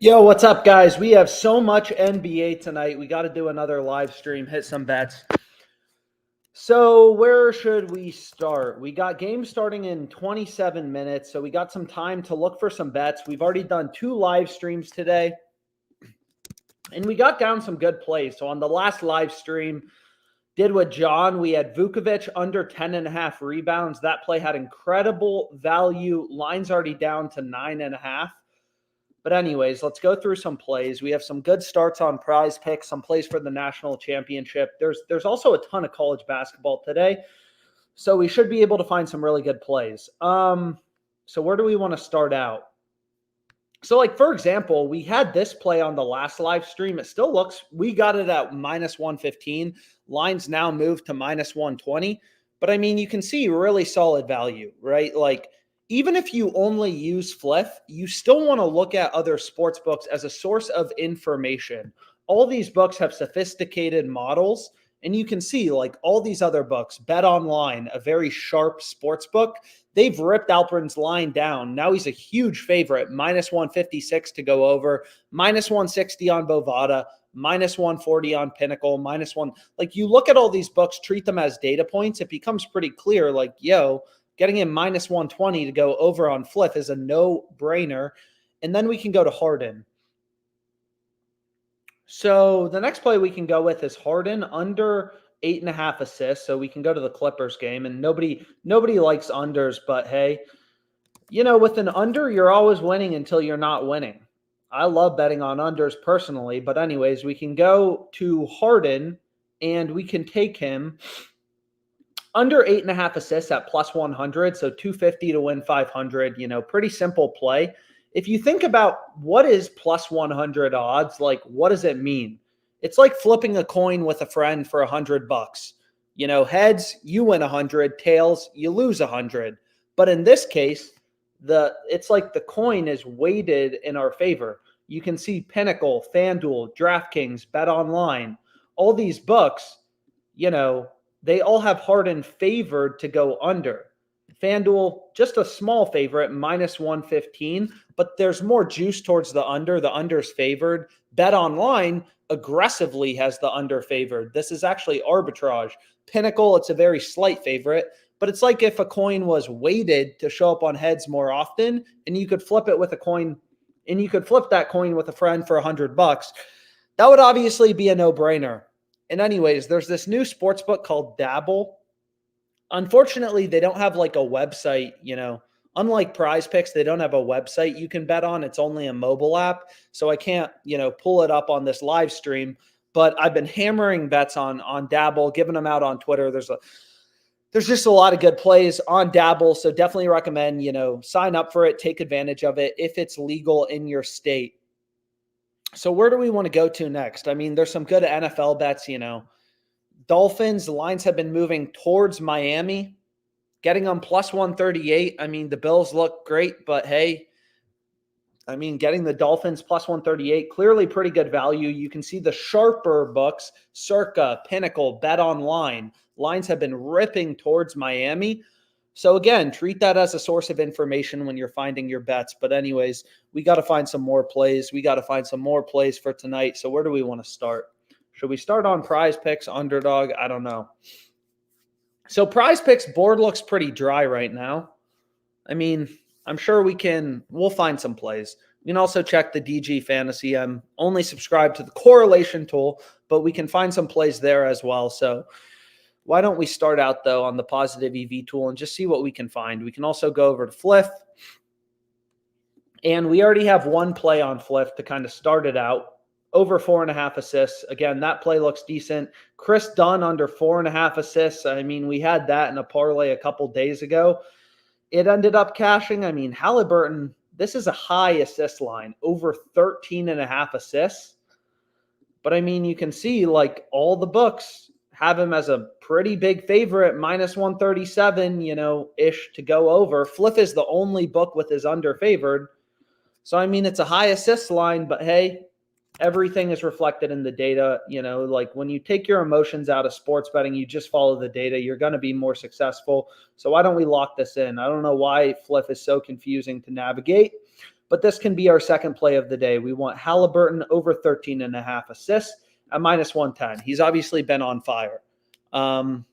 Yo, what's up, guys? We have so much NBA tonight. We got to do another live stream, hit some bets. So, where should we start? We got games starting in 27 minutes, so we got some time to look for some bets. We've already done 2 live streams today, and we got down some good plays. So, on the last live stream, did with John, we had Vukovic under 10.5 rebounds. That play had incredible value. Line's already down to 9.5. But anyways, let's go through some plays. We have some good starts on PrizePicks, some plays for the national championship. There's also a ton of college basketball today, so we should be able to find some really good plays. So where do we want to start out? So, like, for example, we had this play on the last live stream. It still looks, we got it at minus 115. Lines now moved to minus 120. But I mean, you can see really solid value, right? Like, even if you only use Fliff, you still want to look at other sports books as a source of information. All these books have sophisticated models, and you can see, like, all these other books, Bet Online, a very sharp sports book, they've ripped Alperin's line down. Now he's a huge favorite, minus 156 to go over, minus 160 on Bovada, minus 140 on Pinnacle, minus one. Like, you look at all these books, treat them as data points, it becomes pretty clear, like, yo, getting in minus 120 to go over on Fliff is a no-brainer. And then we can go to Harden. So the next play we can go with is Harden under 8.5 assists. So we can go to the Clippers game, and nobody likes unders, but hey, you know, with an under, you're always winning until you're not winning. I love betting on unders personally, but anyways, we can go to Harden and we can take him under 8.5 assists at plus 100, so 250 to win 500, you know, pretty simple play. If you think about what is plus 100 odds, like, what does it mean? It's like flipping a coin with a friend for $100. You know, heads, you win 100, tails, you lose 100. But in this case, it's like the coin is weighted in our favor. You can see Pinnacle, FanDuel, DraftKings, Bet Online, all these books, you know, they all have Harden favored to go under. FanDuel, just a small favorite, minus 115, but there's more juice towards the under. The under's favored. Bet Online aggressively has the under favored. This is actually arbitrage. Pinnacle, it's a very slight favorite, but it's like if a coin was weighted to show up on heads more often, and you could flip it with a coin, and you could flip that coin with a friend for $100. That would obviously be a no-brainer. And anyways, there's this new sports book called Dabble. Unfortunately, they don't have like a website, you know, unlike PrizePicks, they don't have a website you can bet on. It's only a mobile app. So I can't, you know, pull it up on this live stream, but I've been hammering bets on Dabble, giving them out on Twitter. There's just a lot of good plays on Dabble. So definitely recommend, you know, sign up for it, take advantage of it if it's legal in your state. So where do we want to go to next? I mean, there's some good NFL bets, you know. Dolphins, the lines have been moving towards Miami, getting them plus 138. I mean, the Bills look great, but hey, I mean, getting the Dolphins plus 138, clearly pretty good value. You can see the sharper books, Circa, Pinnacle, Bet Online. Lines have been ripping towards Miami. So again, treat that as a source of information when you're finding your bets. But anyways, we got to find some more plays. We got to find some more plays for tonight. So where do we want to start? Should we start on PrizePicks, Underdog? I don't know. So PrizePicks board looks pretty dry right now. I mean, I'm sure we'll find some plays. You can also check the DG Fantasy. I'm only subscribed to the correlation tool, but we can find some plays there as well. So why don't we start out, though, on the positive EV tool and just see what we can find. We can also go over to Fliff. And we already have one play on Fliff to kind of start it out. Over 4.5 assists. Again, that play looks decent. Chris Dunn under 4.5 assists. I mean, we had that in a parlay a couple days ago. It ended up cashing. I mean, Halliburton, this is a high assist line, over 13.5 assists. But I mean, you can see, like, all the books have him as a pretty big favorite, minus 137, you know, ish to go over. Fliff is the only book with his under favored. So, I mean, it's a high assist line, but hey, everything is reflected in the data. You know, like when you take your emotions out of sports betting, you just follow the data, you're going to be more successful. So why don't we lock this in? I don't know why Fliff is so confusing to navigate, but this can be our second play of the day. We want Halliburton over 13.5 assists at -110. He's obviously been on fire. So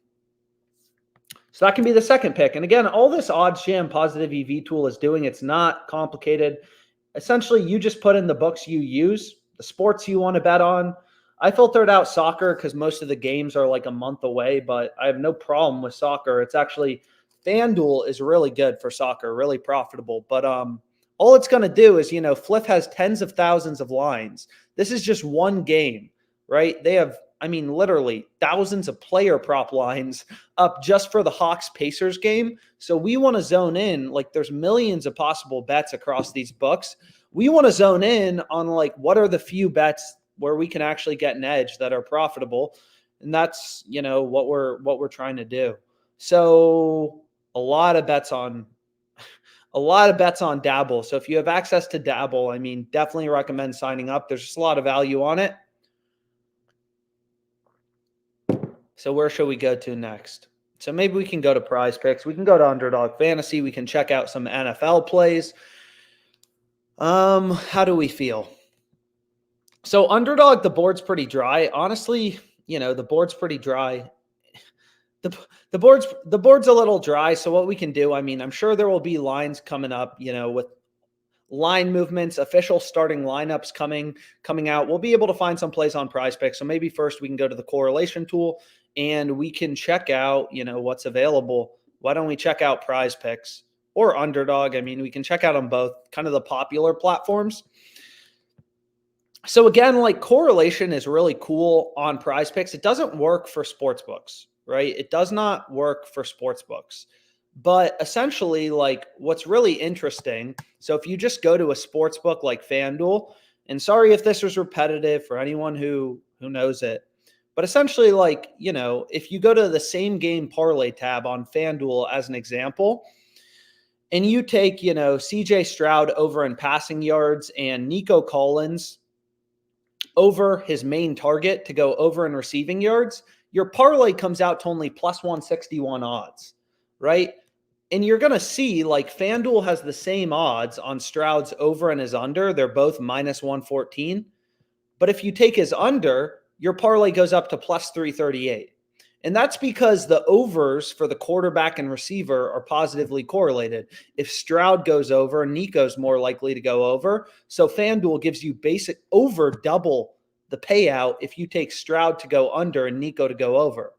that can be the second pick. And again, all this OddsJam positive EV tool is doing, it's not complicated. Essentially, you just put in the books you use, the sports you want to bet on. I filtered out soccer because most of the games are like a month away, but I have no problem with soccer. It's actually, FanDuel is really good for soccer, really profitable. But all it's going to do is, Fliff has tens of thousands of lines. This is just one game, right? They have, literally thousands of player prop lines up just for the Hawks-Pacers game. So we want to zone in, like there's millions of possible bets across these books. We want to zone in on like what are the few bets where we can actually get an edge that are profitable. And that's, what we're trying to do. So a lot of bets on Dabble. So if you have access to Dabble, definitely recommend signing up. There's just a lot of value on it. So where should we go to next? So maybe we can go to PrizePicks. We can go to Underdog Fantasy. We can check out some NFL plays. How do we feel? So Underdog, the board's pretty dry. Honestly, the board's pretty dry. The board's a little dry. So what we can do, I'm sure there will be lines coming up, with line movements, official starting lineups coming out. We'll be able to find some plays on PrizePicks. So maybe first we can go to the correlation tool and we can check out, what's available. Why don't we check out PrizePicks or Underdog? We can check out on both, kind of the popular platforms. So again, like correlation is really cool on PrizePicks. It doesn't work for sportsbooks, right? It does not work for sportsbooks. But essentially, like what's really interesting, so if you just go to a sports book like FanDuel, and sorry if this was repetitive for anyone who knows it, but essentially, like, if you go to the same game parlay tab on FanDuel as an example, and you take, CJ Stroud over in passing yards and Nico Collins over his main target to go over in receiving yards, your parlay comes out to only +161 odds, right? And you're going to see like FanDuel has the same odds on Stroud's over and his under. They're both -114. But if you take his under, your parlay goes up to +338. And that's because the overs for the quarterback and receiver are positively correlated. If Stroud goes over, Nico's more likely to go over. So FanDuel gives you basic over double the payout if you take Stroud to go under and Nico to go over.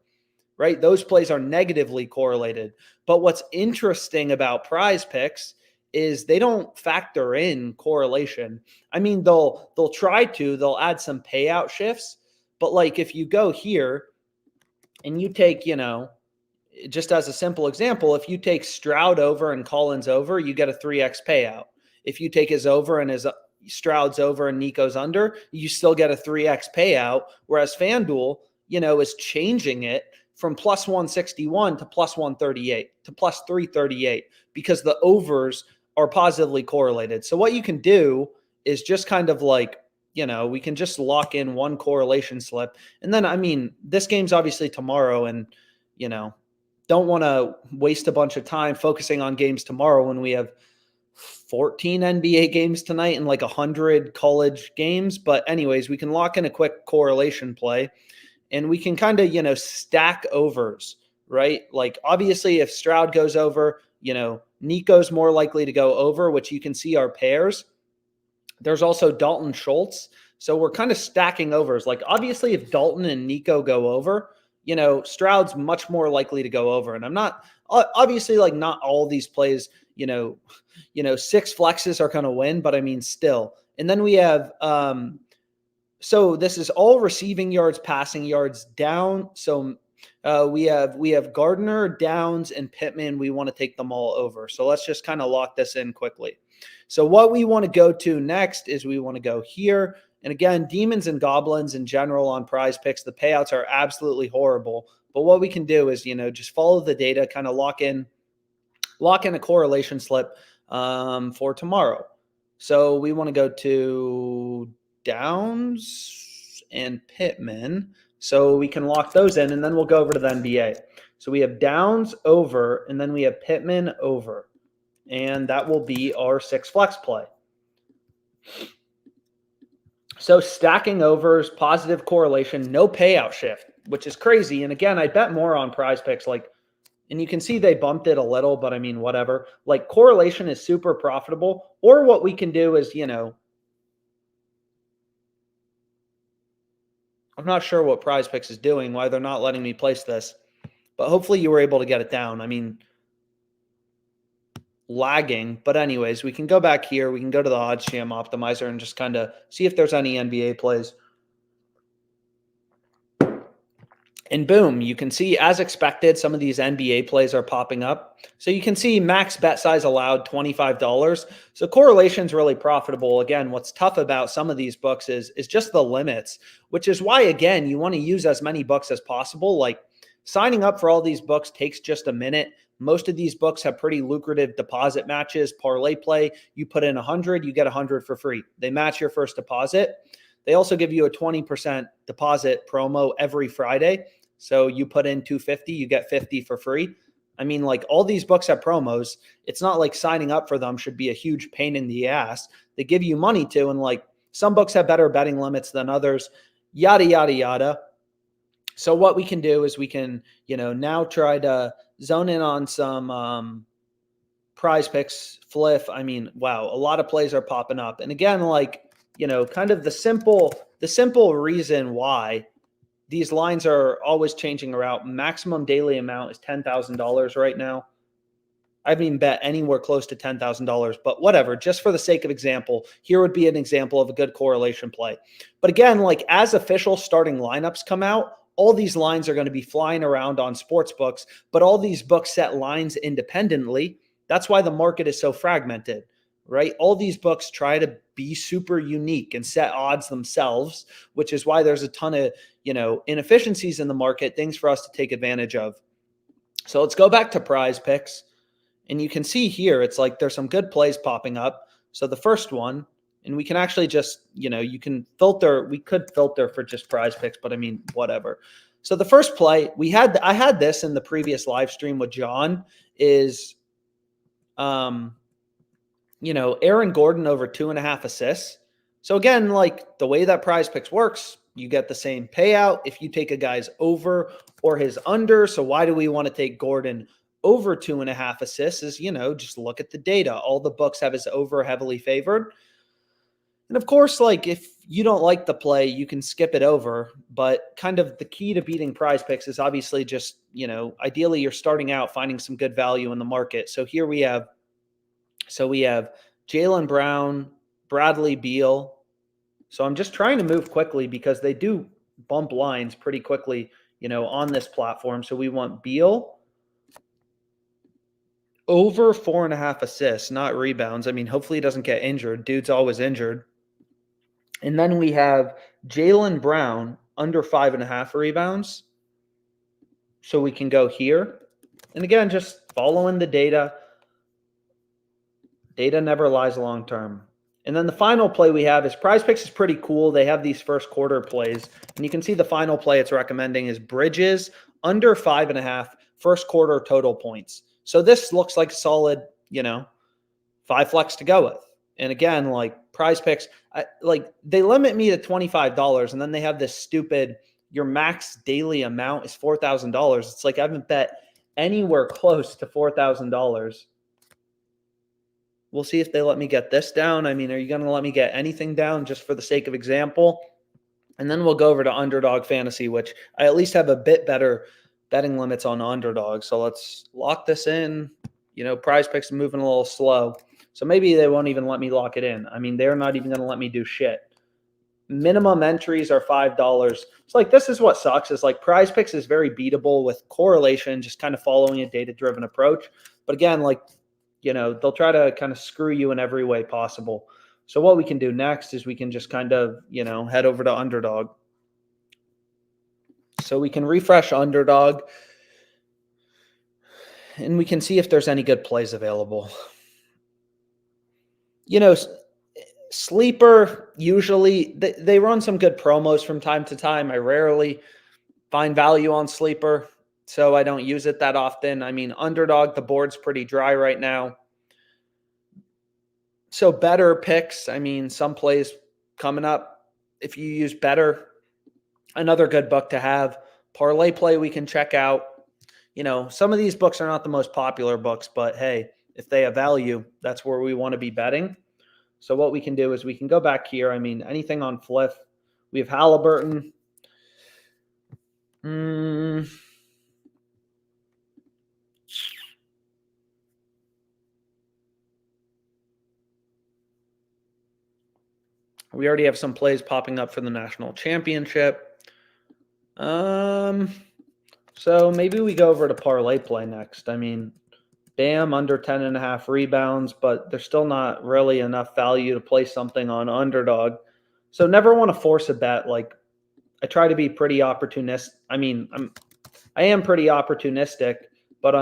Right? Those plays are negatively correlated. But what's interesting about PrizePicks is they don't factor in correlation. They'll try to, they'll add some payout shifts, but like if you go here and you take, just as a simple example, if you take Stroud over and Collins over, you get a 3x payout. If you take his over and his Stroud's over and Nico's under, you still get a 3x payout, whereas FanDuel, is changing it from +161 to +138 to +338 because the overs are positively correlated. So what you can do is just kind of like, we can just lock in one correlation slip. And then, this game's obviously tomorrow and, don't want to waste a bunch of time focusing on games tomorrow when we have 14 NBA games tonight and like 100 college games. But anyways, we can lock in a quick correlation play. And we can kind of, stack overs, right? Like obviously if Stroud goes over, Nico's more likely to go over, which you can see are pairs. There's also Dalton Schultz. So we're kind of stacking overs. Like obviously if Dalton and Nico go over, Stroud's much more likely to go over. And I'm not, obviously like not all these plays, 6 flexes are going to win, but still. And then we have, so this is all receiving yards, passing yards down. So we have Gardner, Downs, and Pittman. We want to take them all over. So let's just kind of lock this in quickly. So what we want to go to next is we want to go here. And again, Demons and Goblins in general on PrizePicks, the payouts are absolutely horrible. But what we can do is, just follow the data, kind of lock in a correlation slip for tomorrow. So we want to go to Downs and Pittman. So we can lock those in, and then we'll go over to the NBA. So we have Downs over, and then we have Pittman over. And that will be our 6 flex play. So stacking overs, positive correlation, no payout shift, which is crazy. And again, I bet more on PrizePicks. Like, and you can see they bumped it a little, but I mean, whatever. Like, correlation is super profitable. Or what we can do is, I'm not sure what PrizePicks is doing, why they're not letting me place this, but hopefully you were able to get it down. I mean, lagging, but anyways, we can go back here. We can go to the odds jam optimizer and just kind of see if there's any NBA plays. And boom, you can see, as expected, some of these NBA plays are popping up. So you can see max bet size allowed, $25. So correlation's really profitable. Again, what's tough about some of these books is just the limits, which is why, again, you want to use as many books as possible. Like, signing up for all these books takes just a minute. Most of these books have pretty lucrative deposit matches. ParlayPlay, you put in 100, you get 100 for free. They match your first deposit. They also give you a 20% deposit promo every Friday. So you put in 250, you get 50 for free. I mean, like, all these books have promos. It's not like signing up for them should be a huge pain in the ass. They give you money to, and like, some books have better betting limits than others, yada, yada, yada. So what we can do is we can, now try to zone in on some PrizePicks, Fliff. I mean, wow, a lot of plays are popping up. And again, like, kind of the simple reason why these lines are always changing around. Maximum daily amount is $10,000 right now. I haven't even bet anywhere close to $10,000, but whatever. Just for the sake of example, here would be an example of a good correlation play. But again, like, as official starting lineups come out, all these lines are going to be flying around on sports books, but all these books set lines independently. That's why the market is so fragmented, right? All these books try to be super unique and set odds themselves, which is why there's a ton of, inefficiencies in the market, things for us to take advantage of. So let's go back to PrizePicks. And you can see here, it's like there's some good plays popping up. So the first one, and we can actually just, you can filter. We could filter for just PrizePicks, but I mean, whatever. So the first play I had this in the previous live stream with John is, Aaron Gordon over 2.5 assists. So again, like, the way that PrizePicks works, you get the same payout if you take a guy's over or his under. So why do we want to take Gordon over 2.5 assists? Is, just look at the data. All the books have his over heavily favored. And of course, like, if you don't like the play, you can skip it over. But kind of the key to beating PrizePicks is obviously just, ideally you're starting out finding some good value in the market. So here we have Jaylen Brown, Bradley Beal. So I'm just trying to move quickly because they do bump lines pretty quickly, on this platform. So we want Beal over 4.5 assists, not rebounds. I mean, hopefully he doesn't get injured. Dude's always injured. And then we have Jaylen Brown under 5.5 rebounds. So we can go here. And again, just following the data. Data never lies long term. And then the final play we have is PrizePicks is pretty cool. They have these first quarter plays. And you can see the final play it's recommending is Bridges under 5.5 first quarter total points. So this looks like a solid, 5 flex to go with. And again, like, PrizePicks, they limit me to $25, and then they have this stupid, your max daily amount is $4,000. It's like I haven't bet anywhere close to $4,000. We'll see if they let me get this down. I mean, are you going to let me get anything down just for the sake of example? And then we'll go over to Underdog Fantasy, which I at least have a bit better betting limits on Underdog. So let's lock this in. PrizePicks moving a little slow. So maybe they won't even let me lock it in. I mean, they're not even going to let me do shit. Minimum entries are $5. It's like, this is what sucks, is like PrizePicks is very beatable with correlation, just kind of following a data-driven approach. But again, like, they'll try to kind of screw you in every way possible. So what we can do next is we can just kind of, head over to Underdog. So we can refresh Underdog, and we can see if there's any good plays available. Sleeper, usually they run some good promos from time to time. I rarely find value on Sleeper, so I don't use it that often. I mean, Underdog, the board's pretty dry right now. So better picks. I mean, some plays coming up. If you use better, another good book to have. ParlayPlay we can check out. Some of these books are not the most popular books, but hey, if they have value, that's where we want to be betting. So what we can do is we can go back here. I mean, anything on Fliff. We have Halliburton. We already have some plays popping up for the national championship. So maybe we go over to ParlayPlay next. I mean, Bam, under 10.5 rebounds, but there's still not really enough value to play something on Underdog. So never want to force a bet. Like, I try to be pretty opportunistic. I mean, I am pretty opportunistic, but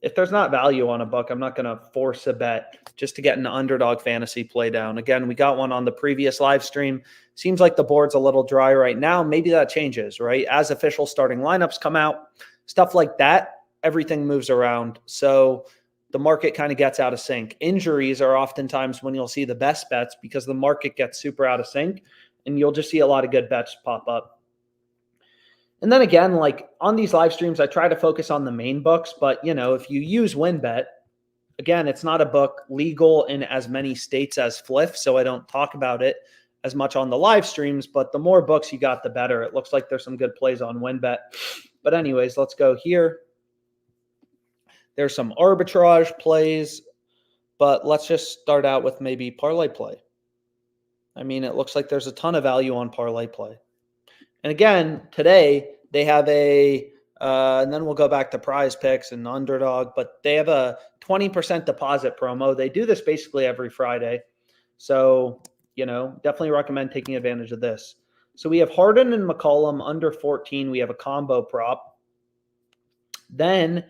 if there's not value on a book, I'm not going to force a bet just to get an Underdog fantasy play down. Again, we got one on the previous live stream. Seems like the board's a little dry right now. Maybe that changes, right? As official starting lineups come out, stuff like that, everything moves around. So the market kind of gets out of sync. Injuries are oftentimes when you'll see the best bets because the market gets super out of sync, and you'll just see a lot of good bets pop up. And then again, like on these live streams, I try to focus on the main books, but if you use WinBet, again, it's not a book legal in as many states as Fliff, so I don't talk about it as much on the live streams, but the more books you got, the better. It looks like there's some good plays on WinBet. But anyways, let's go here. There's some arbitrage plays, but let's just start out with maybe ParlayPlay. I mean, it looks like there's a ton of value on ParlayPlay. And again, today they have and then we'll go back to PrizePicks and Underdog, but they have a 20% deposit promo. They do this basically every Friday. So, definitely recommend taking advantage of this. So we have Harden and McCollum under 14. We have a combo prop. Then,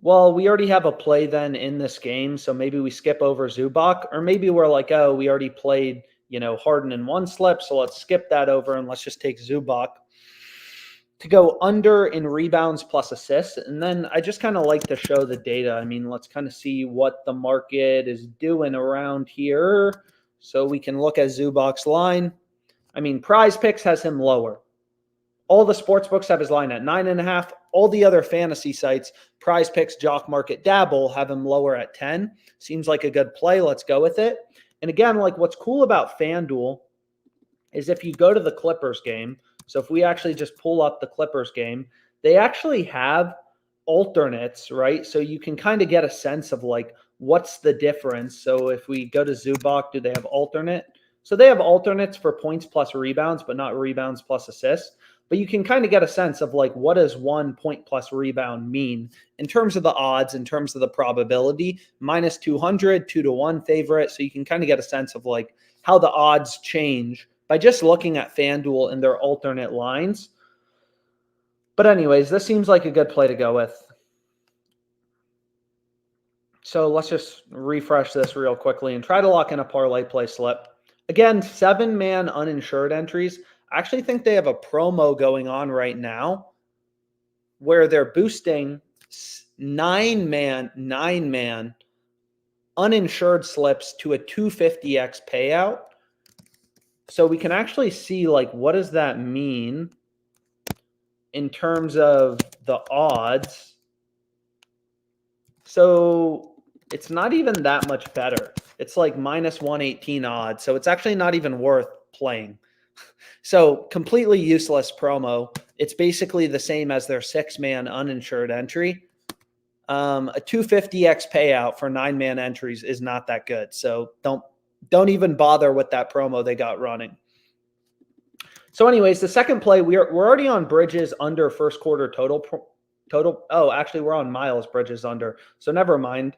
well, we already have a play then in this game. So maybe we skip over Zubac, or maybe we're like, oh, we already played Harden in one slip, so let's skip that over and let's just take Zubac to go under in rebounds plus assists. And then I just kind of like to show the data. I mean, let's kind of see what the market is doing around here. So we can look at Zubac's line. I mean, PrizePicks has him lower. All the sports books have his line at 9.5. All the other fantasy sites, PrizePicks, JockMarket, Dabble, have him lower at 10. Seems like a good play. Let's go with it. And again, like what's cool about FanDuel is if you go to the Clippers game, so if we actually just pull up the Clippers game, they actually have alternates, right? So you can kind of get a sense of like, what's the difference? So if we go to Zubac, do they have alternate? So they have alternates for points plus rebounds, but not rebounds plus assists. But you can kind of get a sense of like, what does 1 point plus rebound mean in terms of the odds, in terms of the probability, minus 200, 2-1 favorite. So you can kind of get a sense of like how the odds change by just looking at FanDuel and their alternate lines. But anyways, this seems like a good play to go with. So let's just refresh this real quickly and try to lock in a ParlayPlay slip. Again, 7-man uninsured entries. I actually think they have a promo going on right now where they're boosting 9-man uninsured slips to a 250x payout. So we can actually see like, what does that mean in terms of the odds? So it's not even that much better. It's like minus 118 odds. So it's actually not even worth playing. So completely useless promo. It's basically the same as their 6-man uninsured entry. A 250x payout for 9-man entries is not that good. So don't even bother with that promo they got running. So anyways, the second play, we're already on Bridges under first quarter total. Oh, actually, we're on Miles Bridges under. So never mind.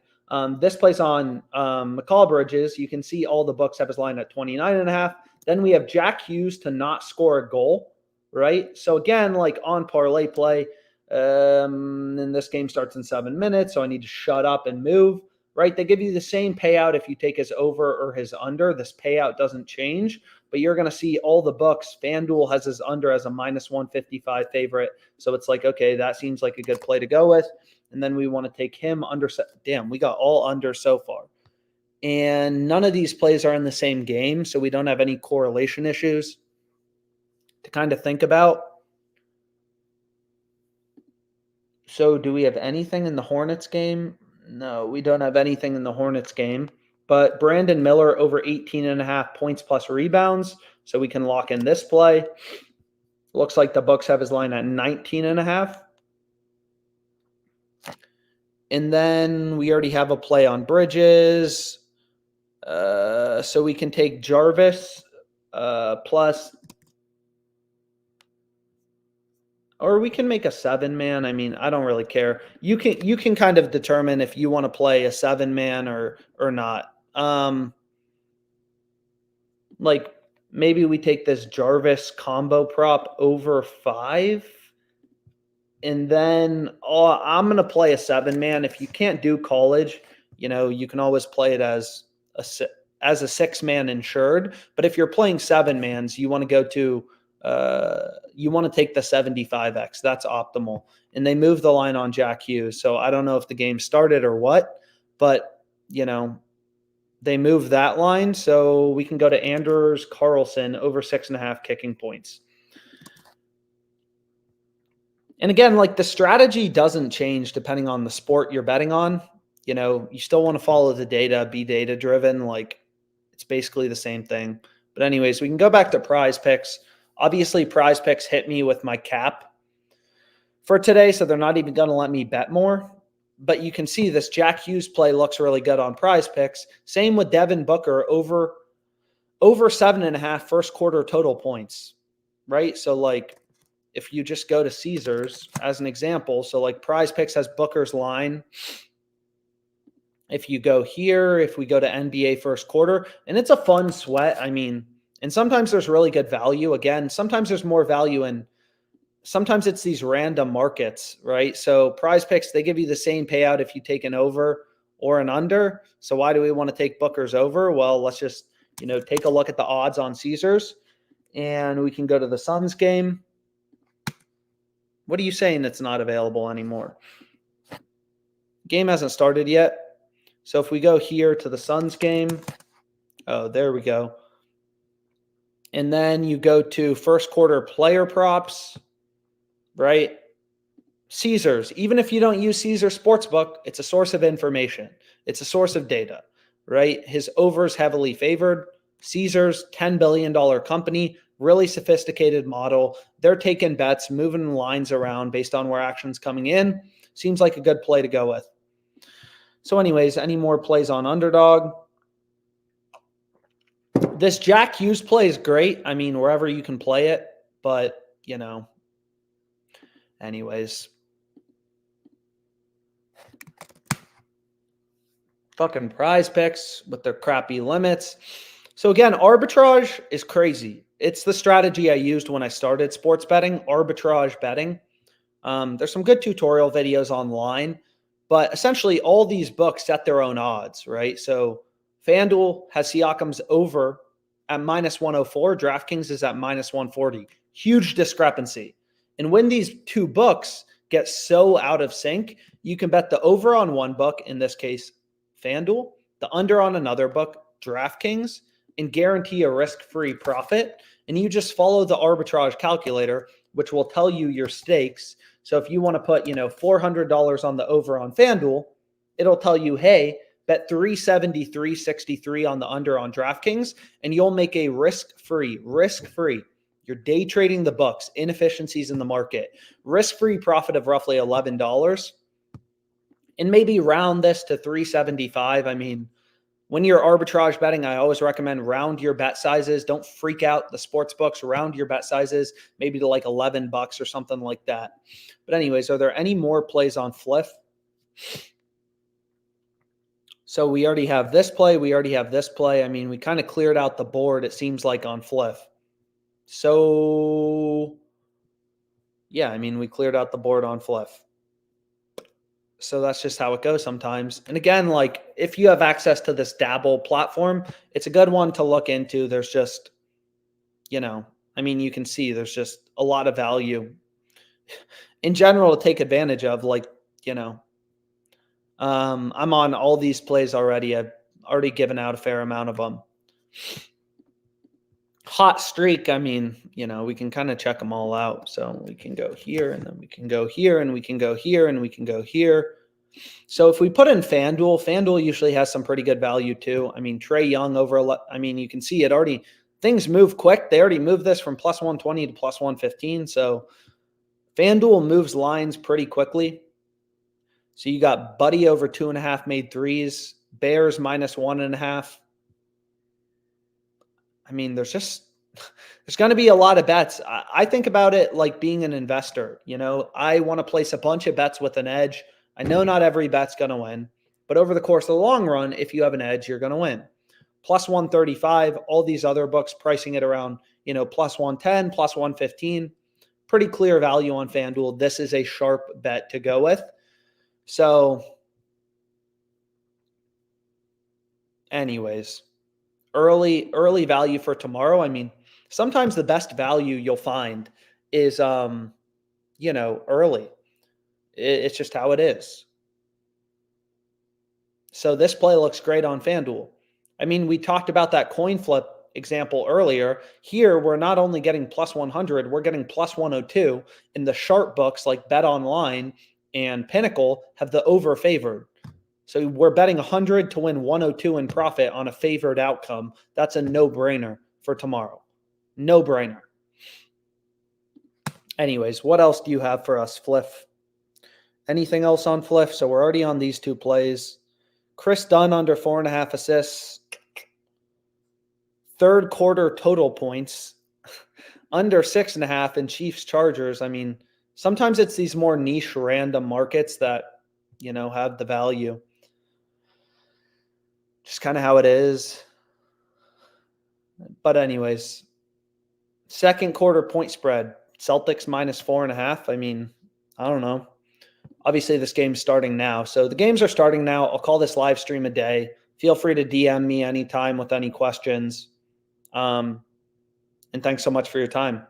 This plays on McCall Bridges. You can see all the books have his line at 29.5. Then we have Jack Hughes to not score a goal, right? So again, like on ParlayPlay, and this game starts in 7 minutes, so I need to shut up and move, right? They give you the same payout if you take his over or his under. This payout doesn't change, but you're going to see all the books. FanDuel has his under as a minus 155 favorite. So it's like, okay, that seems like a good play to go with. And then we want to take him under. Damn, we got all under so far. And none of these plays are in the same game, so we don't have any correlation issues to kind of think about. So do we have anything in the Hornets game? No, we don't have anything in the Hornets game. But Brandon Miller over 18.5 points plus rebounds. So we can lock in this play. Looks like the Bucks have his line at 19.5. And then we already have a play on Bridges. So we can take Jarvis plus, or we can make a 7-man. I mean, I don't really care. You can kind of determine if you want to play a 7-man or not. Like maybe we take this Jarvis combo prop over 5. And then I'm going to play a 7-man. If you can't do college, you can always play it as a 6-man insured. But if you're playing 7-mans, you want to go to you want to take the 75x. That's optimal. And they moved the line on Jack Hughes. So I don't know if the game started or what, but they moved that line. So we can go to Anders Carlson over 6.5 kicking points. And again, like the strategy doesn't change depending on the sport you're betting on. You still want to follow the data, be data driven. Like it's basically the same thing. But anyways, we can go back to PrizePicks. Obviously, PrizePicks hit me with my cap for today, so they're not even going to let me bet more. But you can see this Jack Hughes play looks really good on PrizePicks. Same with Devin Booker over 7.5 first quarter total points, right? So like if you just go to Caesars as an example, so like PrizePicks has Booker's line. If you go here, if we go to NBA first quarter, and it's a fun sweat. I mean, and sometimes there's really good value. Again, sometimes there's more value in, sometimes it's these random markets, right? So PrizePicks, they give you the same payout if you take an over or an under. So why do we want to take Booker's over? Well, let's just, take a look at the odds on Caesars, and we can go to the Suns game. What are you saying that's not available anymore? Game hasn't started yet. So if we go here to the Suns game, oh, there we go. And then you go to first quarter player props, right? Caesars, even if you don't use Caesars Sportsbook, it's a source of information. It's a source of data, right? His over's heavily favored. Caesars, $10 billion company, really sophisticated model. They're taking bets, moving lines around based on where action's coming in. Seems like a good play to go with. So anyways, any more plays on Underdog? This Jack Hughes play is great. I mean, wherever you can play it, but, anyways. Fucking PrizePicks with their crappy limits. So again, arbitrage is crazy. It's the strategy I used when I started sports betting, arbitrage betting. There's some good tutorial videos online, but essentially all these books set their own odds, right? So FanDuel has Siakam's over at -104. DraftKings is at -140. Huge discrepancy. And when these two books get so out of sync, you can bet the over on one book, in this case, FanDuel, the under on another book, DraftKings, and guarantee a risk-free profit. And you just follow the arbitrage calculator, which will tell you your stakes. So if you want to put, $400 on the over on FanDuel, it'll tell you, hey, bet 370, 363 on the under on DraftKings, and you'll make a risk-free. You're day trading the books, inefficiencies in the market, risk-free profit of roughly $11. And maybe round this to 375. I mean, when you're arbitrage betting, I always recommend round your bet sizes. Don't freak out the sports books. Round your bet sizes, maybe to like $11 or something like that. But anyways, are there any more plays on Fliff? So we already have this play. We already have this play. I mean, we kind of cleared out the board, it seems like, on Fliff. So, yeah, I mean, we cleared out the board on Fliff. So that's just how it goes sometimes. And again, like if you have access to this Dabble platform, it's a good one to look into. There's just, I mean, you can see there's just a lot of value in general to take advantage of. Like, I'm on all these plays already. already given out a fair amount of them. Hot streak, I mean, we can kind of check them all out. So we can go here, and then we can go here, and we can go here, and we can go here. So if we put in FanDuel usually has some pretty good value too. I mean, Trae Young you can see it already. Things move quick. They already moved this from plus 120 to plus 115. So FanDuel moves lines pretty quickly. So you got Buddy over 2.5 made threes, Bears minus 1.5. I mean, there's going to be a lot of bets. I think about it like being an investor. I want to place a bunch of bets with an edge. I know not every bet's going to win, but over the course of the long run, if you have an edge, you're going to win. Plus 135, all these other books pricing it around, plus 110, plus 115. Pretty clear value on FanDuel. This is a sharp bet to go with. So anyways, early value for tomorrow. I mean, sometimes the best value you'll find is, early. It's just how it is. So this play looks great on FanDuel. I mean, we talked about that coin flip example earlier. Here, we're not only getting plus 100, we're getting plus 102. In the sharp books like Bet Online and Pinnacle have the over favored. So we're betting 100 to win 102 in profit on a favored outcome. That's a no-brainer for tomorrow. No-brainer. Anyways, what else do you have for us, Fliff? Anything else on Fliff? So we're already on these two plays. Chris Dunn under 4.5 assists. Third quarter total points. Under 6.5 in Chiefs Chargers. I mean, sometimes it's these more niche random markets that, have the value. Just kind of how it is. But anyways, second quarter point spread. Celtics minus 4.5. I mean, I don't know. Obviously, this game's starting now. So the games are starting now. I'll call this live stream a day. Feel free to DM me anytime with any questions. And thanks so much for your time.